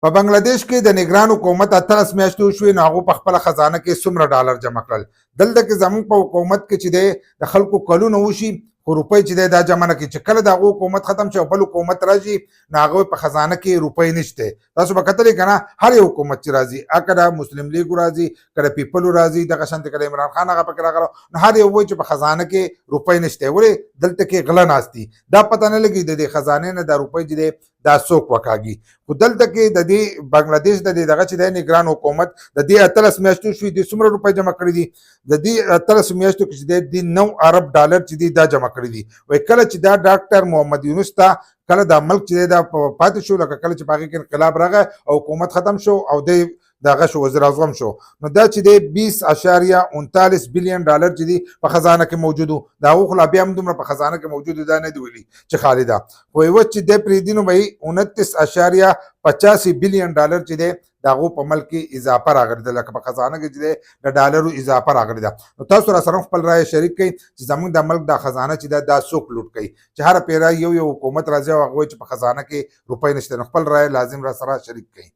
په بنگلاديش کې د نگران حکومت 18 میاشتې وشوې نو هغه په خپل خزانه کې څومره ډالر جمع کړل. دلته کې زموږ په حکومت کې چې دی د خلکو کلونه وشي خو روپۍ چې دی دا جمع نه کوي. چې کله د هغه حکومت ختم شي او بل حکومت راشي نو هغه په خزانه کې روپۍ نشته. تاسو به کتلی که نه هر یو حکومت چې راځي که د مسلم لیګ راځي که د پیپلو راځي دغه شانتې که د عمران خان هغه پکې راغله نو هر یو وایي چې په خزانه کې روپۍ نشته. ولې دلته کې غله ناست دي دا پته نه لګي د دې خزانې نه دا روپۍ چې دی دا څوک وکاږي. خو دلته کې د دې بنگلاديش د دې دغه چې دی نگران حکومت د دې 18 میاشتو شوي دي څومره روپۍ جمع کړي دي د دې 18 میاشتو کې چې دی 9 ارب ډالر چې دي دا جمع کړي دي. وایي کله چې دا ډاکټر محمد یونس ته کله دا ملک چې دی دا پاتې شو لکه کله چې په هغې کې انقلاب راغی او حکومت ختم شو او دی دغه شو وزیر اعظم شو نو دا چې دی 20.39 بلین ډالر چې دی په خزانه کې موجود وو. د هغو خو لا بیا هم دومره په خزانه کې موجود دا نه دی ویلي چې خالي ده. خو یوه چې دی پرېږدي نو به 29.85 بلین ډالر چې دی د هغو په ملک کې اضافه راغلی ده لکه په خزانه کې چې دی د ډالرو اضافه راغلی ده. نو تاسو را سره خپل رایه شریک کړئ چې زموږ د ملک دا خزانه چې ده دا څوک لوټ کوي چې هره پیره یو حکومت راځي او هغه وایي چې په خزانه کې روپۍ نشته. نو خپل رایه لازم را سره شریک کړئ.